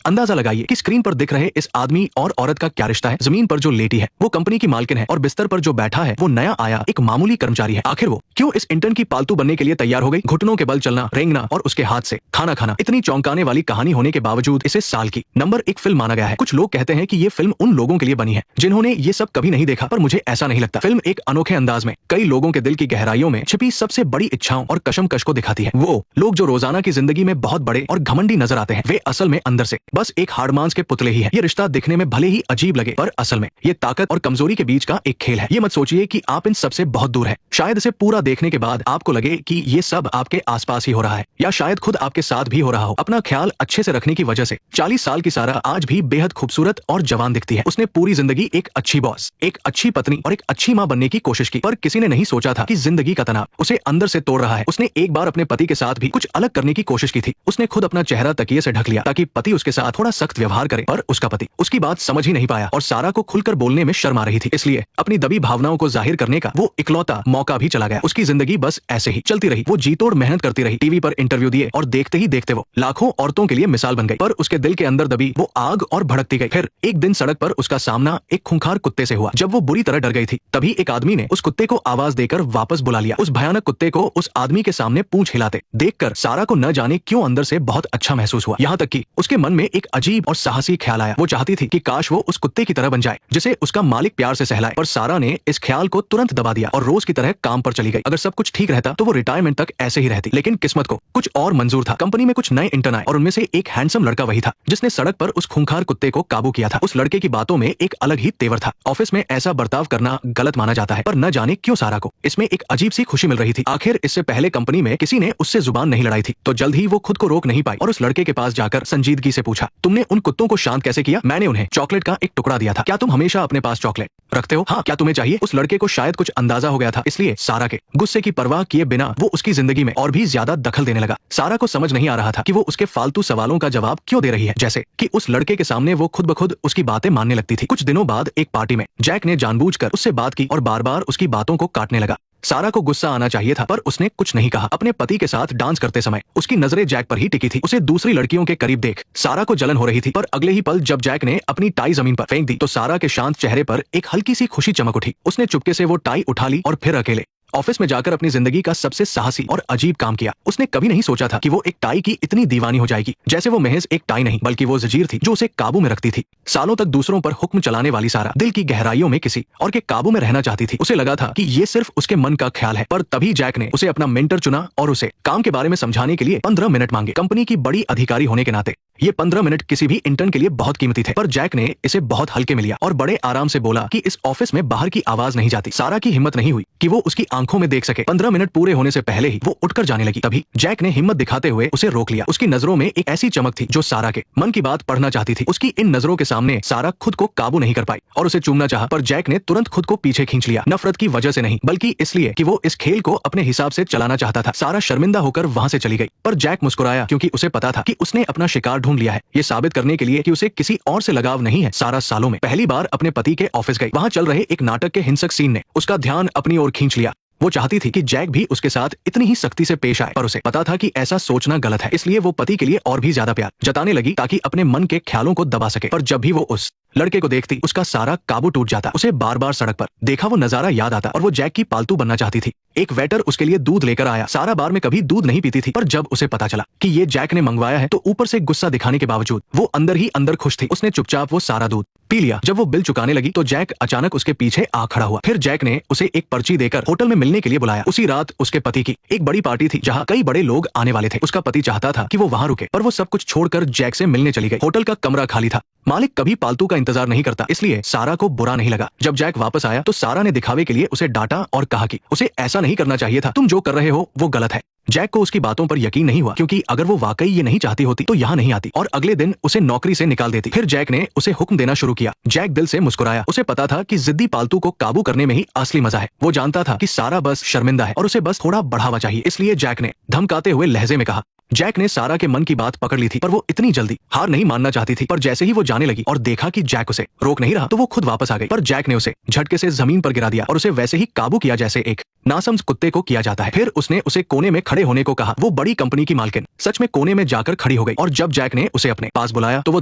अंदाजा लगाइए कि स्क्रीन पर दिख रहे इस आदमी और औरत का क्या रिश्ता है। जमीन पर जो लेटी है वो कंपनी की मालकिन है और बिस्तर पर जो बैठा है वो नया आया एक मामूली कर्मचारी है। आखिर वो क्यों इस इंटर्न की पालतू बनने के लिए तैयार हो गई? घुटनों के बल चलना, रेंगना और उसके हाथ से खाना खाना। इतनी चौंकाने वाली कहानी होने के बावजूद इसे साल की नंबर 1 फिल्म माना गया है। कुछ लोग कहते हैं कि ये फिल्म उन लोगों के लिए बनी है जिन्होंने ये सब कभी नहीं देखा, पर मुझे ऐसा नहीं लगता। फिल्म एक अनोखे अंदाज में कई लोगों के दिल की गहराइयों में छिपी सबसे बड़ी इच्छाओं और कशमकश को दिखाती है। वो लोग जो रोजाना की जिंदगी में बहुत बड़े और घमंडी नजर आते हैं, वे असल में अंदर से बस एक हाड़मांस के पुतले ही है। ये रिश्ता दिखने में भले ही अजीब लगे, पर असल में ये ताकत और कमजोरी के बीच का एक खेल है। ये मत सोचिए कि आप इन सबसे बहुत दूर है। शायद इसे पूरा देखने के बाद आपको लगे कि ये सब आपके आसपास ही हो रहा है, या शायद खुद आपके साथ भी हो रहा हो। अपना ख्याल अच्छे से रखने की वजह से 40 साल की सारा आज भी बेहद खूबसूरत और जवान दिखती है। उसने पूरी जिंदगी एक अच्छी बॉस, एक अच्छी पत्नी और एक अच्छी माँ बनने की कोशिश की, पर किसी ने नहीं सोचा था कि जिंदगी का तनाव उसे अंदर से तोड़ रहा है। उसने एक बार अपने पति के साथ भी कुछ अलग करने की कोशिश की थी। उसने खुद अपना चेहरा तकिए से ढक लिया ताकि पति उसके साथ थोड़ा सख्त व्यवहार करे, पर उसका पति उसकी बात समझ ही नहीं पाया और सारा को खुलकर बोलने में शर्म आ रही थी। इसलिए अपनी दबी भावनाओं को जाहिर करने का वो इकलौता मौका भी चला गया। उसकी जिंदगी बस ऐसे ही चलती रही। वो जी तोड़ मेहनत करती रही, टीवी पर इंटरव्यू दिए और देखते ही देखते वो लाखों औरतों के लिए मिसाल बन गई, पर उसके दिल के अंदर दबी वो आग और भड़कती गई। फिर एक दिन सड़क पर उसका सामना एक खूंखार कुत्ते से हुआ। जब वो बुरी तरह डर गई थी, तभी एक आदमी ने उस कुत्ते को आवाज देकर वापस बुला लिया। उस भयानक कुत्ते को उस आदमी के सामने पूंछ हिलाते देखकर सारा को न जाने क्यों अंदर से बहुत अच्छा महसूस हुआ। यहाँ तक कि उसके मन में एक अजीब और साहसी ख्याल आया। वो चाहती थी कि काश वो उस कुत्ते की तरह बन जाए जिसे उसका मालिक प्यार से सहलाए, पर सारा ने इस ख्याल को तुरंत दबा दिया और रोज की तरह काम पर चली गई। अगर सब कुछ ठीक रहता तो वो रिटायरमेंट तक ऐसे ही रहती, लेकिन किस्मत को कुछ और मंजूर था। कंपनी में कुछ नए इंटर्न आए और उनमें से एक हैंडसम लड़का वही था जिसने सड़क पर उस खूंखार कुत्ते को काबू किया था। उस लड़के की बातों में एक अलग ही तेवर था। ऑफिस में ऐसा बर्ताव करना गलत माना जाता है, पर न जाने क्यों सारा को इसमें एक अजीब सी खुशी मिल रही थी। आखिर इससे पहले कंपनी में किसी ने उससे जुबान नहीं लड़ाई थी, तो जल्द ही वो खुद को रोक नहीं पाई और उस लड़के के पास जाकर संजीदगी से पूछा, तुमने उन कुत्तों को शांत कैसे किया? मैंने उन्हें चॉकलेट का एक टुकड़ा दिया था। क्या तुम हमेशा अपने पास चॉकलेट रखते हो? हाँ, क्या तुम्हें चाहिए? उस लड़के को शायद कुछ अंदाजा हो गया था, इसलिए सारा के गुस्से की परवाह किए बिना वो उसकी जिंदगी में और भी ज्यादा दखल देने लगा। सारा को समझ नहीं आ रहा था कि वो उसके फालतू सवालों का जवाब क्यों दे रही है, जैसे कि उस लड़के के सामने वो खुद ब खुद उसकी बातें मानने लगती थी। कुछ दिनों बाद एक पार्टी में जैक ने जानबूझकर उससे बात की और बार बार उसकी बातों को काटने लगा। सारा को गुस्सा आना चाहिए था, पर उसने कुछ नहीं कहा। अपने पति के साथ डांस करते समय उसकी नजरें जैक पर ही टिकी थी। उसे दूसरी लड़कियों के करीब देख सारा को जलन हो रही थी, पर अगले ही पल जब जैक ने अपनी टाई जमीन पर फेंक दी तो सारा के शांत चेहरे पर एक हल्की सी खुशी चमक उठी। उसने चुपके से वो टाई उठा ली और फिर अकेले ऑफिस में जाकर अपनी जिंदगी का सबसे साहसी और अजीब काम किया। उसने कभी नहीं सोचा था कि वो एक टाई की इतनी दीवानी हो जाएगी। जैसे वो महज एक टाई नहीं बल्कि वो जंजीर थी जो उसे काबू में रखती थी। सालों तक दूसरों पर हुक्म चलाने वाली सारा दिल की गहराइयों में किसी और के काबू में रहना चाहती थी। उसे लगा था कि ये सिर्फ उसके मन का ख्याल है, पर तभी जैक ने उसे अपना मेंटर चुना और उसे काम के बारे में समझाने के लिए 15 मिनट मांगे। कंपनी की बड़ी अधिकारी होने के नाते ये 15 मिनट किसी भी इंटर्न के लिए बहुत कीमती थे, पर जैक ने इसे बहुत हल्के में लिया और बड़े आराम से बोला कि इस ऑफिस में बाहर की आवाज नहीं जाती। सारा की हिम्मत नहीं हुई कि वो उसकी आंखों में देख सके। 15 मिनट पूरे होने से पहले ही वो उठकर जाने लगी। तभी जैक ने हिम्मत दिखाते हुए उसे रोक लिया। उसकी नजरों में एक ऐसी चमक थी जो सारा के मन की बात पढ़ना चाहती थी। उसकी इन नजरों के सामने सारा खुद को काबू नहीं कर पाई और उसे चूमना चाहा, पर जैक ने तुरंत खुद को पीछे खींच लिया। नफरत की वजह से नहीं, बल्कि इसलिए कि वो इस खेल को अपने हिसाब से चलाना चाहता था। सारा शर्मिंदा होकर वहां से चली गई, पर जैक मुस्कुराया क्योंकि उसे पता था कि उसने अपना शिकार ढूंढ लिया है। ये साबित करने के लिए कि उसे किसी और से लगाव नहीं है, सारा सालों में पहली बार अपने पति के ऑफिस गई। वहां चल रहे एक नाटक के हिंसक सीन ने उसका ध्यान अपनी ओर खींच लिया। वो चाहती थी कि जैक भी उसके साथ इतनी ही सख्ती से पेश आए, पर उसे पता था कि ऐसा सोचना गलत है। इसलिए वो पति के लिए और भी ज्यादा प्यार जताने लगी ताकि अपने मन के ख्यालों को दबा सके। पर जब भी वो उस लड़के को देखती उसका सारा काबू टूट जाता। उसे बार बार सड़क पर देखा वो नजारा याद आता और वो जैक की पालतू बनना चाहती थी। एक वेटर उसके लिए दूध लेकर आया। सारा बार में कभी दूध नहीं पीती थी, पर जब उसे पता चला कि ये जैक ने मंगवाया है तो ऊपर से गुस्सा दिखाने के बावजूद वो अंदर ही अंदर खुश थी। उसने चुपचाप वो सारा दूध पी लिया। जब वो बिल चुकाने लगी तो जैक अचानक उसके पीछे आ खड़ा हुआ। फिर जैक ने उसे एक पर्ची देकर होटल में मिलने के लिए बुलाया। उसी रात उसके पति की एक बड़ी पार्टी थी जहाँ कई बड़े लोग आने वाले थे। उसका पति चाहता था कि वो वहां रुके, पर वो सब कुछ छोड़कर जैक से मिलने चली गई। होटल का कमरा खाली था। मालिक कभी पालतू का इंतजार नहीं करता, इसलिए सारा को बुरा नहीं लगा। जब जैक वापस आया तो सारा ने दिखावे के लिए उसे डांटा और कहा कि उसे ऐसा नहीं करना चाहिए था, तुम जो कर रहे हो वो गलत है। जैक को उसकी बातों पर यकीन नहीं हुआ, क्योंकि अगर वो वाकई ये नहीं चाहती होती तो यहाँ नहीं आती और अगले दिन उसे नौकरी से निकाल देती। फिर जैक ने उसे हुक्म देना शुरू किया। जैक दिल से मुस्कुराया। उसे पता था कि जिद्दी पालतू को काबू करने में ही असली मजा है। वो जानता था कि सारा बस शर्मिंदा है और उसे बस थोड़ा बढ़ावा चाहिए। इसलिए जैक ने धमकाते हुए लहजे में कहा, जैक ने सारा के मन की बात पकड़ ली थी, पर वो इतनी जल्दी हार नहीं मानना चाहती थी। पर जैसे ही वो जाने लगी और देखा कि जैक उसे रोक नहीं रहा, तो वो खुद वापस आ गई। पर जैक ने उसे झटके से जमीन पर गिरा दिया और उसे वैसे ही काबू किया जैसे एक नासमझ कुत्ते को किया जाता है। फिर उसने उसे कोने में खड़े होने को कहा। वो बड़ी कंपनी की मालकिन सच में कोने में जाकर खड़ी हो गई और जब जैक ने उसे अपने पास बुलाया तो वो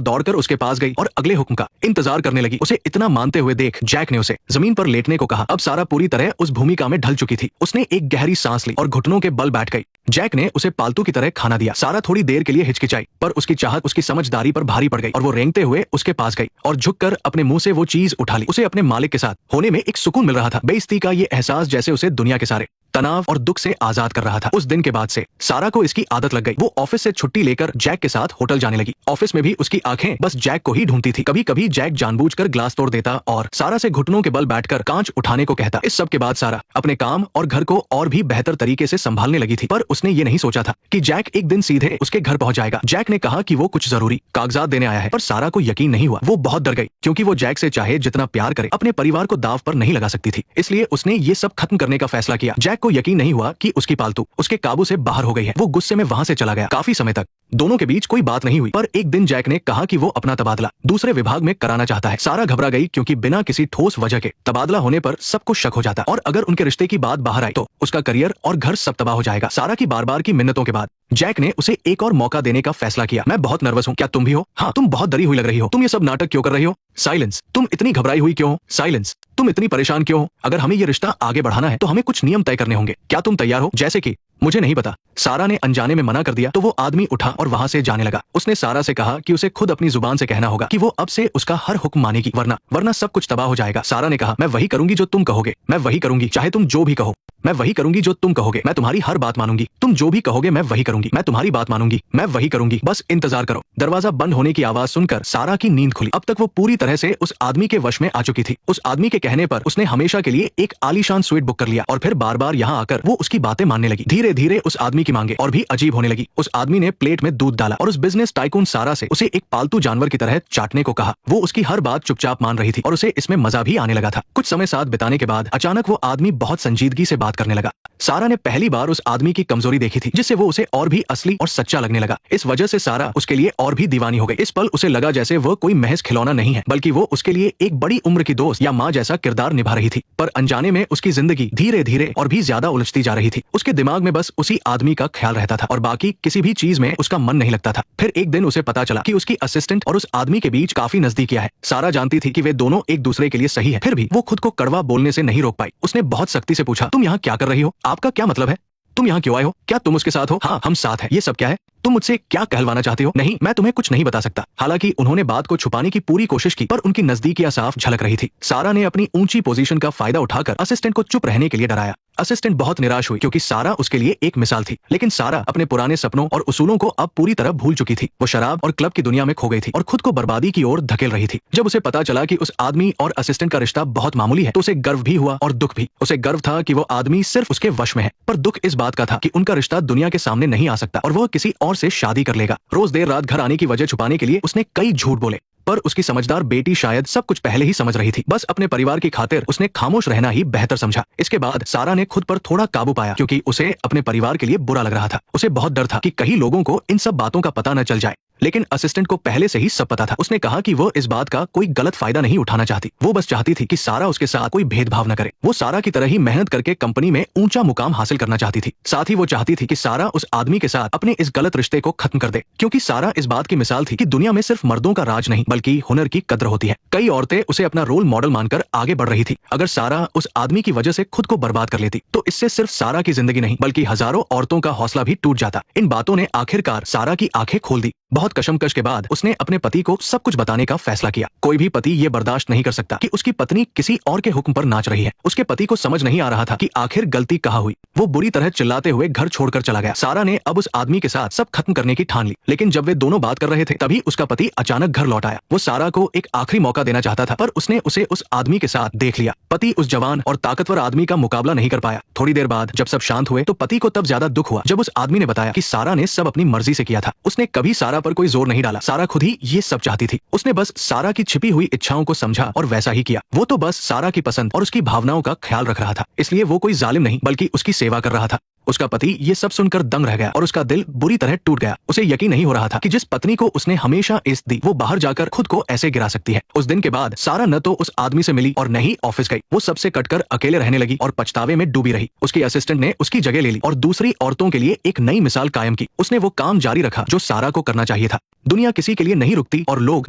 दौड़कर उसके पास गई और अगले हुक्म का इंतजार करने लगी। उसे इतना मानते हुए देख जैक ने उसे जमीन पर लेटने को कहा। अब सारा पूरी तरह उस भूमिका में ढल चुकी थी। उसने एक गहरी सांस ली और घुटनों के बल बैठ गई। जैक ने उसे पालतू की तरह खाना दिया। सारा थोड़ी देर के लिए हिचकिचाई, पर उसकी चाहत उसकी समझदारी पर भारी पड़ गई और वो रेंगते हुए उसके पास गई और झुककर अपने मुंह से वो चीज उठा ली। उसे अपने मालिक के साथ होने में एक सुकून मिल रहा था। बेइज्जती का ये एहसास जैसे उसे दुनिया के सारे तनाव और दुख से आजाद कर रहा था। उस दिन के बाद से सारा को इसकी आदत लग गई। वो ऑफिस से छुट्टी लेकर जैक के साथ होटल जाने लगी। ऑफिस में भी उसकी आंखें बस जैक को ही ढूंढती थी। कभी कभी जैक जानबूझकर ग्लास तोड़ देता और सारा से घुटनों के बल बैठकर कांच उठाने को कहता। इस सब के बाद सारा अपने काम और घर को और भी बेहतर तरीके से संभालने लगी थी। पर उसने ये नहीं सोचा था कि जैक एक दिन सीधे उसके घर पहुंच जाएगा। जैक ने कहा कि वो कुछ जरूरी कागजात देने आया है, पर सारा को यकीन नहीं हुआ। वो बहुत डर गई क्योंकि वो जैक से चाहे जितना प्यार करे अपने परिवार को दाव पर नहीं लगा सकती थी। इसलिए उसने ये सब खत्म करने का फैसला किया। जैक को यकीन नहीं हुआ कि उसकी पालतू उसके काबू से बाहर हो गई है। वो गुस्से में वहां से चला गया। काफी समय तक दोनों के बीच कोई बात नहीं हुई, पर एक दिन जैक ने कहा कि वो अपना तबादला दूसरे विभाग में कराना चाहता है। सारा घबरा गई क्योंकि बिना किसी ठोस वजह के तबादला होने पर सबको शक हो जाता और अगर उनके रिश्ते की बात बाहर आई तो उसका करियर और घर सब तबाह हो जाएगा। सारा की बार बार की मिन्नतों के बाद जैक ने उसे एक और मौका देने का फैसला किया। मैं बहुत नर्वस हूँ, क्या तुम भी हो? हाँ, तुम बहुत डरी हुई लग रही हो। तुम ये सब नाटक क्यों कर रही हो? साइलेंस। तुम इतनी घबराई हुई क्यों हो? साइलेंस। तुम इतनी परेशान क्यों हो? अगर हमें ये रिश्ता आगे बढ़ाना है तो हमें कुछ नियम तय करने होंगे। क्या तुम तैयार हो? जैसे कि मुझे नहीं पता। सारा ने अनजाने में मना कर दिया तो वो आदमी उठा और वहां से जाने लगा। उसने सारा से कहा कि उसे खुद अपनी जुबान से कहना होगा कि वो अब से उसका हर हुक्म मानेगी, वरना सब कुछ तबाह हो जाएगा। सारा ने कहा, मैं वही करूंगी जो तुम कहोगे। मैं वही करूंगी चाहे तुम जो भी कहो। मैं वही करूंगी जो तुम कहोगे। मैं तुम्हारी हर बात मानूंगी। तुम जो भी कहोगे मैं वही करूंगी। मैं तुम्हारी बात मानूंगी। मैं वही करूंगी। बस इंतजार करो। दरवाजा बंद होने की आवाज सुनकर सारा की नींद खुली। अब तक वो पूरी तरह से उस आदमी के वश में आ चुकी थी। उस आदमी के कहने पर उसने हमेशा के लिए एक आलीशान स्वीट बुक कर लिया और फिर बार बार यहाँ आकर वो उसकी बातें मानने लगी। धीरे धीरे उस आदमी की मांगे और भी अजीब होने लगी। उस आदमी ने प्लेट में दूध डाला और उस बिजनेस टाइकून सारा से उसे एक पालतू जानवर की तरह चाटने को कहा। वो उसकी हर बात चुपचाप मान रही थी और उसे इसमें मजा भी आने लगा था। कुछ समय साथ बिताने के बाद अचानक वो आदमी बहुत संजीदगी से बात करने लगा। सारा ने पहली बार उस आदमी की कमजोरी देखी थी, जिससे वो उसे और भी असली और सच्चा लगने लगा। इस वजह से सारा उसके लिए और भी दीवानी हो गई। इस पल उसे लगा जैसे वो कोई महज खिलौना नहीं है, बल्कि वो उसके लिए एक बड़ी उम्र की दोस्त या माँ जैसा किरदार निभा रही थी। पर अनजाने में उसकी जिंदगी धीरे धीरे और भी ज्यादा उलझती जा रही थी। उसके दिमाग में बस उसी आदमी का ख्याल रहता था और बाकी किसी भी चीज में उसका मन नहीं लगता था। फिर एक दिन उसे पता चला कि उसकी असिस्टेंट और उस आदमी के बीच काफी नजदीकियां है। सारा जानती थी कि वे दोनों एक दूसरे के लिए सही है, फिर भी वो खुद को कड़वा बोलने से नहीं रोक पाई। उसने बहुत सख्ती से पूछा, तुम यहाँ क्या कर रही हो? आपका क्या मतलब है? तुम यहाँ क्यों आए हो? क्या तुम उसके साथ हो? हाँ, हम साथ हैं। ये सब क्या है? तुम मुझसे क्या कहलवाना चाहते हो? नहीं, मैं तुम्हें कुछ नहीं बता सकता। हालांकि उन्होंने बात को छुपाने की पूरी कोशिश की, पर उनकी नजदीकियां साफ झलक रही थी। सारा ने अपनी ऊंची पोजीशन का फायदा उठाकर असिस्टेंट को चुप रहने के लिए डराया। असिस्टेंट बहुत निराश हुई क्योंकि सारा उसके लिए एक मिसाल थी, लेकिन सारा अपने पुराने सपनों और उसूलों को अब पूरी तरह भूल चुकी थी। वो शराब और क्लब की दुनिया में खो गई थी और खुद को बर्बादी की ओर धकेल रही थी। जब उसे पता चला कि उस आदमी और असिस्टेंट का रिश्ता बहुत मामूली है, तो उसे गर्व भी हुआ और दुख भी। उसे गर्व था कि वो आदमी सिर्फ उसके वश में है, पर दुख इस बात का था कि उनका रिश्ता दुनिया के सामने नहीं आ सकता और वह किसी और से शादी कर लेगा। रोज देर रात घर आने की वजह छुपाने के लिए उसने कई झूठ बोले, पर उसकी समझदार बेटी शायद सब कुछ पहले ही समझ रही थी। बस अपने परिवार की खातिर उसने खामोश रहना ही बेहतर समझा। इसके बाद सारा ने खुद पर थोड़ा काबू पाया क्योंकि उसे अपने परिवार के लिए बुरा लग रहा था। उसे बहुत डर था कि कहीं लोगों को इन सब बातों का पता न चल जाए, लेकिन असिस्टेंट को पहले से ही सब पता था। उसने कहा कि वो इस बात का कोई गलत फायदा नहीं उठाना चाहती। वो बस चाहती थी कि सारा उसके साथ कोई भेदभाव न करे। वो सारा की तरह ही मेहनत करके कंपनी में ऊंचा मुकाम हासिल करना चाहती थी। साथ ही वो चाहती थी कि सारा उस आदमी के साथ अपने इस गलत रिश्ते को खत्म कर दे, क्योंकि सारा इस बात की मिसाल थी कि दुनिया में सिर्फ मर्दों का राज नहीं बल्कि हुनर की कद्र होती है। कई औरतें उसे अपना रोल मॉडल मानकर आगे बढ़ रही थी। अगर सारा उस आदमी की वजह से खुद को बर्बाद कर लेती तो इससे सिर्फ सारा की जिंदगी नहीं बल्कि हजारों औरतों का हौसला भी टूट जाता। इन बातों ने आखिरकार सारा की आंखें खोल दी। बहुत कशमकश के बाद उसने अपने पति को सब कुछ बताने का फैसला किया। कोई भी पति ये बर्दाश्त नहीं कर सकता कि उसकी पत्नी किसी और के हुक्म पर नाच रही है। उसके पति को समझ नहीं आ रहा था कि आखिर गलती कहाँ हुई। वो बुरी तरह चिल्लाते हुए घर छोड़कर चला गया। सारा ने अब उस आदमी के साथ सब खत्म करने की ठान ली, लेकिन जब वे दोनों बात कर रहे थे तभी उसका पति अचानक घर लौट आया। वो सारा को एक आखिरी मौका देना चाहता था, पर उसने उसे उस आदमी के साथ देख लिया। पति उस जवान और ताकतवर आदमी का मुकाबला नहीं कर पाया। थोड़ी देर बाद जब सब शांत हुए तो पति को तब ज्यादा दुख हुआ जब उस आदमी ने बताया कि सारा ने सब अपनी मर्जी से किया था। उसने कभी सारा पर कोई जोर नहीं डाला। सारा खुद ही ये सब चाहती थी। उसने बस सारा की छिपी हुई इच्छाओं को समझा और वैसा ही किया। वो तो बस सारा की पसंद और उसकी भावनाओं का ख्याल रख रहा था, इसलिए वो कोई जालिम नहीं बल्कि उसकी सेवा कर रहा था। उसका पति ये सब सुनकर दंग रह गया और उसका दिल बुरी तरह टूट गया। उसे यकीन नहीं हो रहा था कि जिस पत्नी को उसने हमेशा इज्जत दी वो बाहर जाकर खुद को ऐसे गिरा सकती है। उस दिन के बाद सारा न तो उस आदमी से मिली और न ही ऑफिस गई। वो सबसे कटकर अकेले रहने लगी और पछतावे में डूबी रही। उसकी असिस्टेंट ने उसकी जगह ले ली और दूसरी औरतों के लिए एक नई मिसाल कायम की। उसने वो काम जारी रखा जो सारा को करना चाहिए था। दुनिया किसी के लिए नहीं रुकती और लोग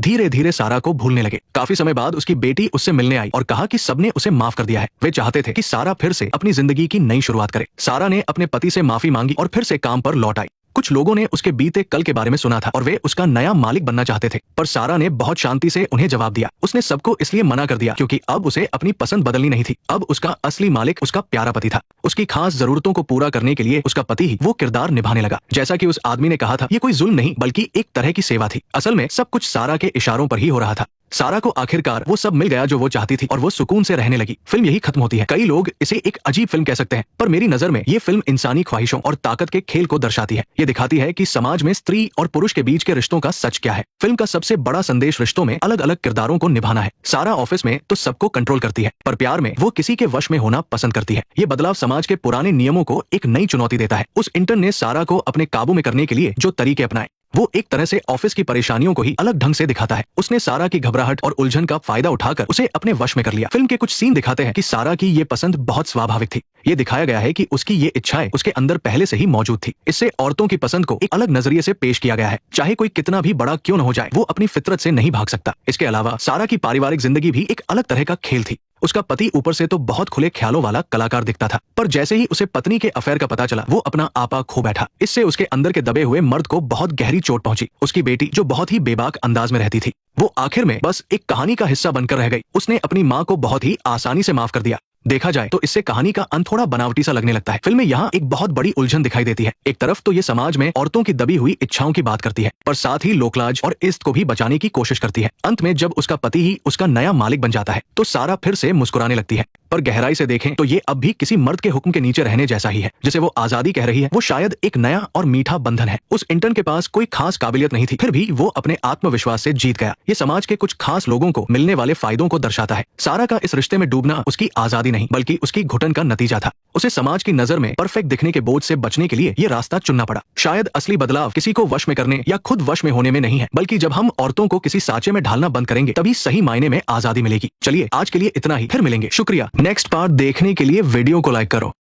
धीरे धीरे सारा को भूलने लगे। काफी समय बाद उसकी बेटी उससे मिलने आई और कहा कि सबने उसे माफ कर दिया है। वे चाहते थे कि सारा फिर से अपनी जिंदगी की नई शुरुआत करे। सारा ने अपने पति से माफी मांगी और फिर से काम पर लौट आई। कुछ लोगों ने उसके बीते कल के बारे में सुना था और वे उसका नया मालिक बनना चाहते थे, पर सारा ने बहुत शांति से उन्हें जवाब दिया। उसने सबको इसलिए मना कर दिया क्योंकि अब उसे अपनी पसंद बदलनी नहीं थी। अब उसका असली मालिक उसका प्यारा पति था। उसकी खास जरूरतों को पूरा करने के लिए उसका पति ही वो किरदार निभाने लगा। जैसा कि उस आदमी ने कहा था, ये कोई जुल्म नहीं बल्कि एक तरह की सेवा थी। असल में सब कुछ सारा के इशारों पर ही हो रहा था। सारा को आखिरकार वो सब मिल गया जो वो चाहती थी और वो सुकून से रहने लगी। फिल्म यही खत्म होती है। कई लोग इसे एक अजीब फिल्म कह सकते हैं, पर मेरी नजर में ये फिल्म इंसानी ख्वाहिशों और ताकत के खेल को दर्शाती है। ये दिखाती है कि समाज में स्त्री और पुरुष के बीच के रिश्तों का सच क्या है। फिल्म का सबसे बड़ा संदेश रिश्तों में अलग अलग किरदारों को निभाना है। सारा ऑफिस में तो सबको कंट्रोल करती है, पर प्यार में वो किसी के वश में होना पसंद करती है। ये बदलाव समाज के पुराने नियमों को एक नई चुनौती देता है। उस इंटर्न ने सारा को अपने काबू में करने के लिए जो तरीके अपनाए, वो एक तरह से ऑफिस की परेशानियों को ही अलग ढंग से दिखाता है। उसने सारा की घबराहट और उलझन का फायदा उठाकर उसे अपने वश में कर लिया। फिल्म के कुछ सीन दिखाते हैं कि सारा की ये पसंद बहुत स्वाभाविक थी। ये दिखाया गया है कि उसकी ये इच्छाएं उसके अंदर पहले से ही मौजूद थी। इससे औरतों की पसंद को एक अलग नजरिए से पेश किया गया है। चाहे कोई कितना भी बड़ा क्यों न हो जाए, वो अपनी फितरत से नहीं भाग सकता। इसके अलावा सारा की पारिवारिक जिंदगी भी एक अलग तरह का खेल थी। उसका पति ऊपर से तो बहुत खुले ख्यालों वाला कलाकार दिखता था, पर जैसे ही उसे पत्नी के अफेयर का पता चला, वो अपना आपा खो बैठा। इससे उसके अंदर के दबे हुए मर्द को बहुत गहरी चोट पहुंची। उसकी बेटी जो बहुत ही बेबाक अंदाज में रहती थी, वो आखिर में बस एक कहानी का हिस्सा बनकर रह गई। उसने अपनी माँ को बहुत ही आसानी से माफ कर दिया। देखा जाए तो इससे कहानी का अंत थोड़ा बनावटी सा लगने लगता है। फिल्म में यहाँ एक बहुत बड़ी उलझन दिखाई देती है। एक तरफ तो ये समाज में औरतों की दबी हुई इच्छाओं की बात करती है, पर साथ ही लोकलाज और इज्जत को भी बचाने की कोशिश करती है। अंत में जब उसका पति ही उसका नया मालिक बन जाता है, तो सारा फिर से मुस्कुराने लगती है। पर गहराई से देखें तो ये अब भी किसी मर्द के हुक्म के नीचे रहने जैसा ही है। जिसे वो आजादी कह रही है, वो शायद एक नया और मीठा बंधन है। उस इंटर्न के पास कोई खास काबिलियत नहीं थी, फिर भी वो अपने आत्मविश्वास से जीत गया। ये समाज के कुछ खास लोगों को मिलने वाले फायदों को दर्शाता है। सारा का इस रिश्ते में डूबना उसकी आजादी नहीं बल्कि उसकी घुटन का नतीजा था। उसे समाज की नजर में परफेक्ट दिखने के बोझ से बचने के लिए ये रास्ता चुनना पड़ा। शायद असली बदलाव किसी को वश में करने या खुद वश में होने में नहीं है, बल्कि जब हम औरतों को किसी साँचे में ढालना बंद करेंगे, तभी सही मायने में आजादी मिलेगी। चलिए आज के लिए इतना ही, फिर मिलेंगे। शुक्रिया। नेक्स्ट पार्ट देखने के लिए वीडियो को लाइक करो।